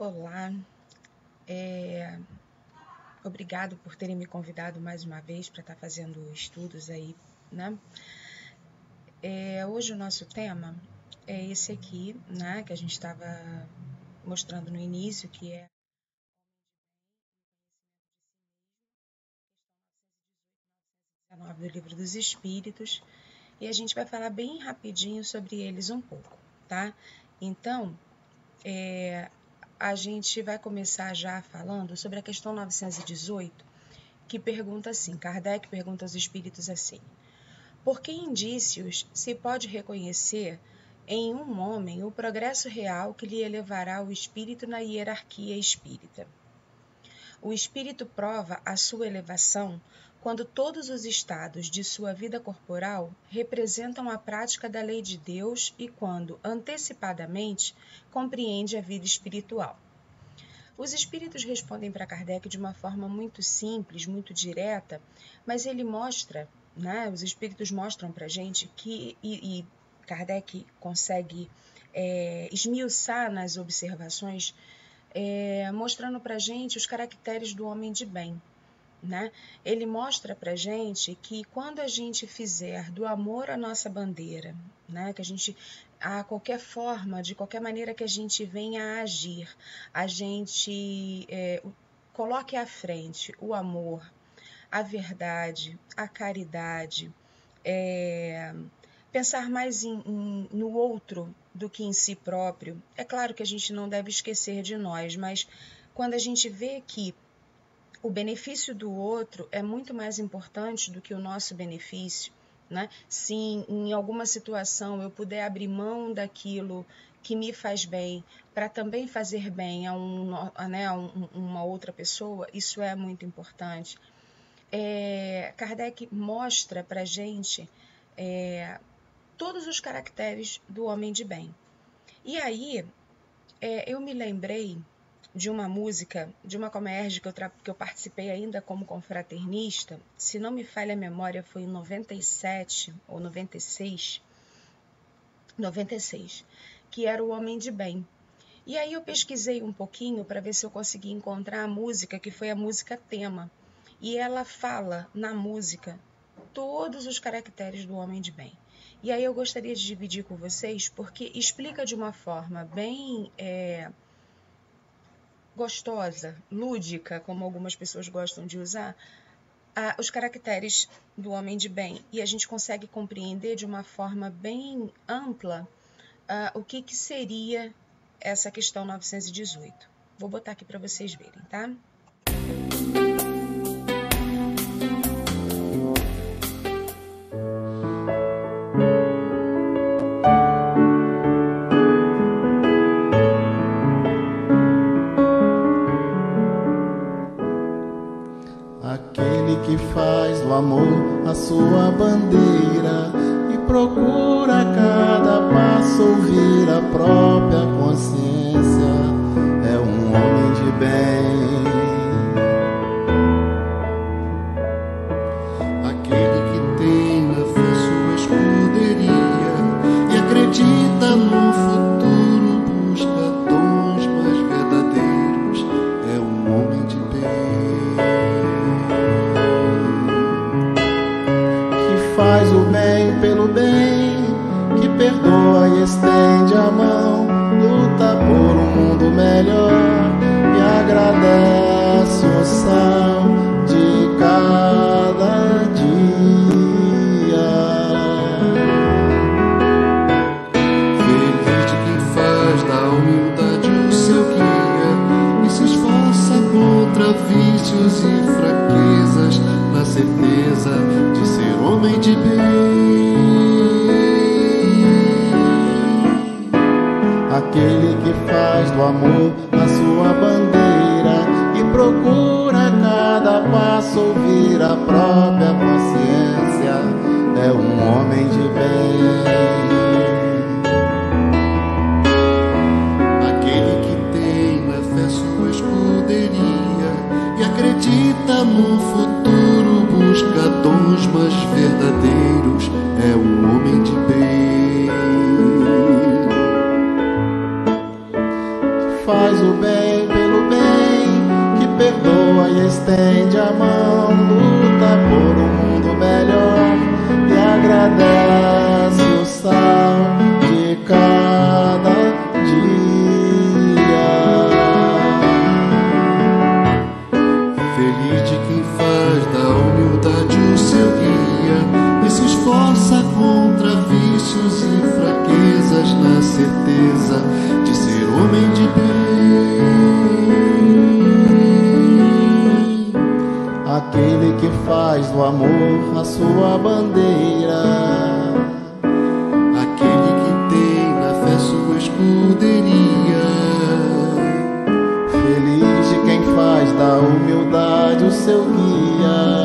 Olá, obrigado por terem me convidado mais uma vez para estar fazendo estudos aí, né? Hoje o nosso tema é esse aqui, né? Que a gente estava mostrando no início, que é do Livro dos Espíritos, e a gente vai falar bem rapidinho sobre eles um pouco, tá? Então, a gente vai começar já falando sobre a questão 918, que pergunta assim, Kardec pergunta aos espíritos assim: por que indícios se pode reconhecer em um homem o progresso real que lhe elevará o espírito na hierarquia espírita? O espírito prova a sua elevação quando todos os estados de sua vida corporal representam a prática da lei de Deus e quando, antecipadamente, compreende a vida espiritual. Os espíritos respondem para Kardec de uma forma muito simples, muito direta, mas ele mostra, né, os espíritos mostram para a gente que, e Kardec consegue esmiuçar nas observações, mostrando para a gente os caracteres do homem de bem. Né? Ele mostra para a gente que quando a gente fizer do amor a nossa bandeira, né? Que a gente, a qualquer forma, de qualquer maneira que a gente venha a agir, a gente coloque à frente o amor, a verdade, a caridade, pensar mais no outro do que em si próprio. É claro que a gente não deve esquecer de nós, mas quando a gente vê que o benefício do outro é muito mais importante do que o nosso benefício, né? Se em alguma situação eu puder abrir mão daquilo que me faz bem para também fazer bem a uma outra pessoa, isso é muito importante. Kardec mostra para a gente todos os caracteres do homem de bem. E aí, eu me lembrei de uma música, de uma Comerge que eu participei ainda como confraternista, se não me falha a memória, foi em 97 ou 96, que era o Homem de Bem. E aí eu pesquisei um pouquinho para ver se eu conseguia encontrar a música, que foi a música tema. E ela fala na música todos os caracteres do homem de bem. E aí eu gostaria de dividir com vocês, porque explica de uma forma bem gostosa, lúdica, como algumas pessoas gostam de usar, os caracteres do homem de bem. E a gente consegue compreender de uma forma bem ampla o que seria essa questão 918. Vou botar aqui para vocês verem, tá? Que faz do amor a sua bandeira e procura a cada passo ouvir a própria consciência, é um homem de bem. Aquele que tem na fé sua escuderia e acredita no futuro, busca dons mais verdadeiros, é um homem de bem. Faz o bem pelo bem, que perdoa e estende a mão, luta por um mundo melhor e agradece o sal de cada dia. Feliz de quem faz da humildade o seu guia e se esforça contra vícios e fraquezas, na certeza de ser homem de bem. Aquele que faz do amor a sua bandeira e procura a cada passo ouvir a própria consciência, é um homem de bem. Aquele que tem na fé sua escuderia e acredita no futuro, busca dons mais verdadeiros, é um homem de bem. Faz o bem estende a mão, luta por um mundo melhor e agradece o sal de cada dia. Feliz de quem faz da humildade o seu guia e se esforça contra vícios e fraquezas na certeza de ser homem de bem. Aquele que faz do amor a sua bandeira, aquele que tem na fé sua escuderia. Feliz de quem faz da humildade o seu guia.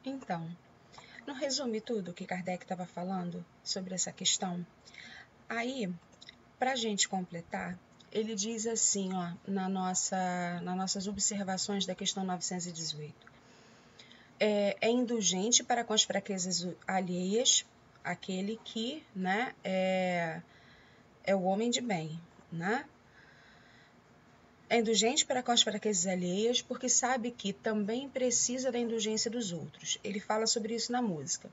Então, não resume tudo o que Kardec estava falando sobre essa questão? Aí, para a gente completar, ele diz assim, ó, nas nossas observações da questão 918. É indulgente para com as fraquezas alheias, aquele que, né, é o homem de bem, né? É indulgente para com as fraquezas alheias, porque sabe que também precisa da indulgência dos outros. Ele fala sobre isso na música.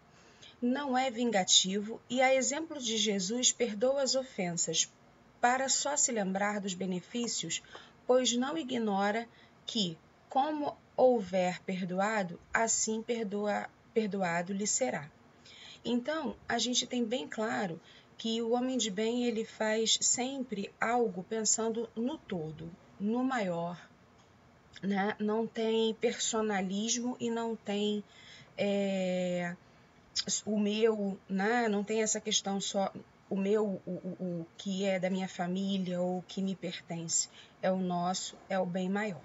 Não é vingativo e, a exemplo de Jesus, perdoa as ofensas, para só se lembrar dos benefícios, pois não ignora que, como houver perdoado, assim perdoado lhe será. Então, a gente tem bem claro que o homem de bem, ele faz sempre algo pensando no todo, no maior, né? Não tem personalismo e não tem o meu, né? Não tem essa questão só o meu, o que é da minha família ou o que me pertence. É o nosso, é o bem maior.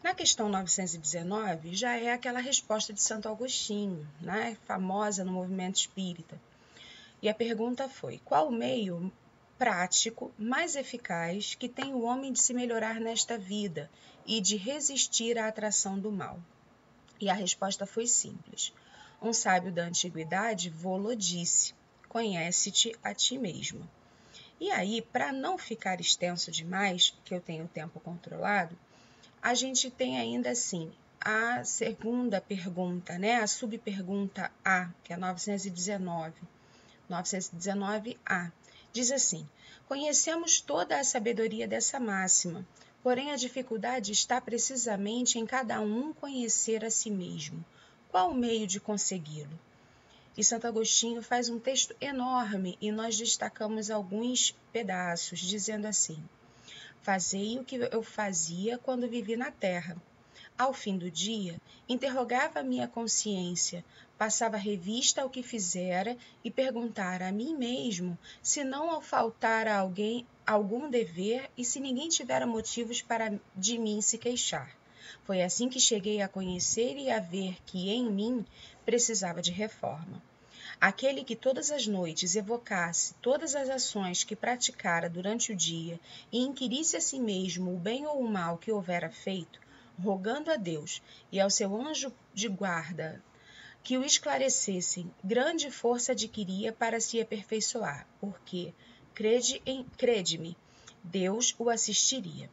Na questão 919, já é aquela resposta de Santo Agostinho, né? Famosa no movimento espírita. E a pergunta foi: qual o meio prático mais eficaz que tem o homem de se melhorar nesta vida e de resistir à atração do mal? E a resposta foi simples. Um sábio da antiguidade vô-lo disse: conhece-te a ti mesmo. E aí, para não ficar extenso demais, que eu tenho o tempo controlado, a gente tem ainda assim a segunda pergunta, né? A subpergunta A, que é 919. 919A. Diz assim: conhecemos toda a sabedoria dessa máxima, porém a dificuldade está precisamente em cada um conhecer a si mesmo. Qual o meio de consegui-lo? E Santo Agostinho faz um texto enorme e nós destacamos alguns pedaços, dizendo assim: fazei o que eu fazia quando vivi na terra. Ao fim do dia, interrogava a minha consciência, passava revista ao que fizera e perguntara a mim mesmo se não faltara algum dever e se ninguém tivera motivos para de mim se queixar. Foi assim que cheguei a conhecer e a ver que em mim precisava de reforma. Aquele que todas as noites evocasse todas as ações que praticara durante o dia e inquirisse a si mesmo o bem ou o mal que houvera feito, rogando a Deus e ao seu anjo de guarda que o esclarecessem, grande força adquiria para se aperfeiçoar, porque, crede-me, Deus o assistiria.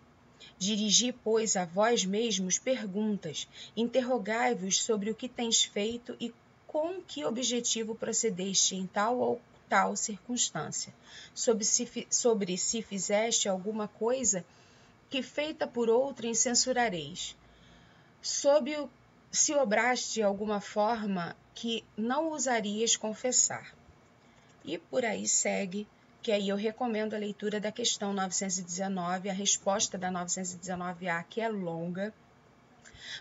Dirigi, pois, a vós mesmos perguntas, interrogai-vos sobre o que tens feito e com que objetivo procedeste em tal ou tal circunstância, sobre se fizeste alguma coisa que feita por outrem censurareis, se obraste de alguma forma que não ousarias confessar. E por aí segue, que aí eu recomendo a leitura da questão 919, a resposta da 919A, que é longa,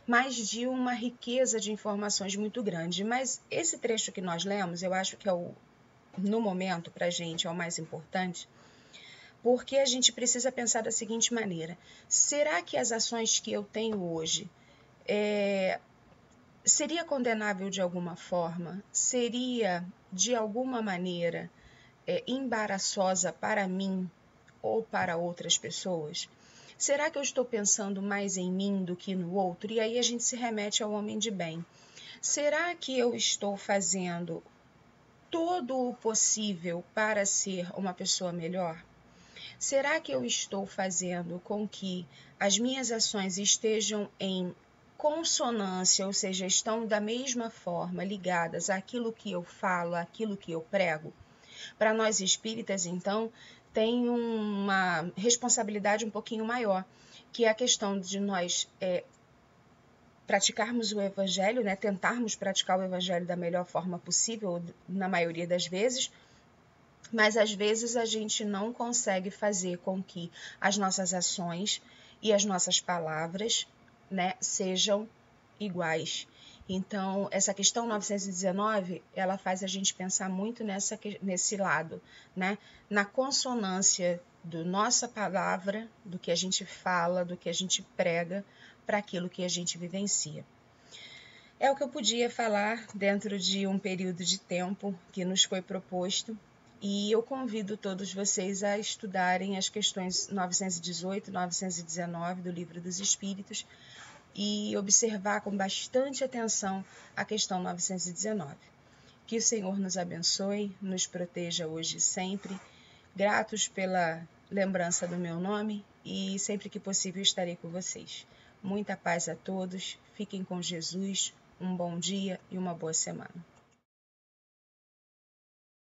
mas de uma riqueza de informações muito grande. Mas esse trecho que nós lemos, eu acho que no momento, para a gente, é o mais importante, porque a gente precisa pensar da seguinte maneira: será que as ações que eu tenho hoje seria condenável de alguma forma? Seria de alguma maneira embaraçosa para mim ou para outras pessoas? Será que eu estou pensando mais em mim do que no outro? E aí a gente se remete ao homem de bem. Será que eu estou fazendo todo o possível para ser uma pessoa melhor? Será que eu estou fazendo com que as minhas ações estejam em consonância, ou seja, estão da mesma forma ligadas àquilo que eu falo, àquilo que eu prego? Para nós espíritas, então, tem uma responsabilidade um pouquinho maior, que é a questão de nós praticarmos o evangelho, né? Tentarmos praticar o evangelho da melhor forma possível, na maioria das vezes, mas às vezes a gente não consegue fazer com que as nossas ações e as nossas palavras, né, sejam iguais. Então, essa questão 919, ela faz a gente pensar muito nesse lado, né? Na consonância da nossa palavra, do que a gente fala, do que a gente prega, para aquilo que a gente vivencia. É o que eu podia falar dentro de um período de tempo que nos foi proposto, e eu convido todos vocês a estudarem as questões 918 e 919 do Livro dos Espíritos, e observar com bastante atenção a questão 919. Que o Senhor nos abençoe, nos proteja hoje e sempre. Gratos pela lembrança do meu nome e sempre que possível estarei com vocês. Muita paz a todos, fiquem com Jesus, um bom dia e uma boa semana.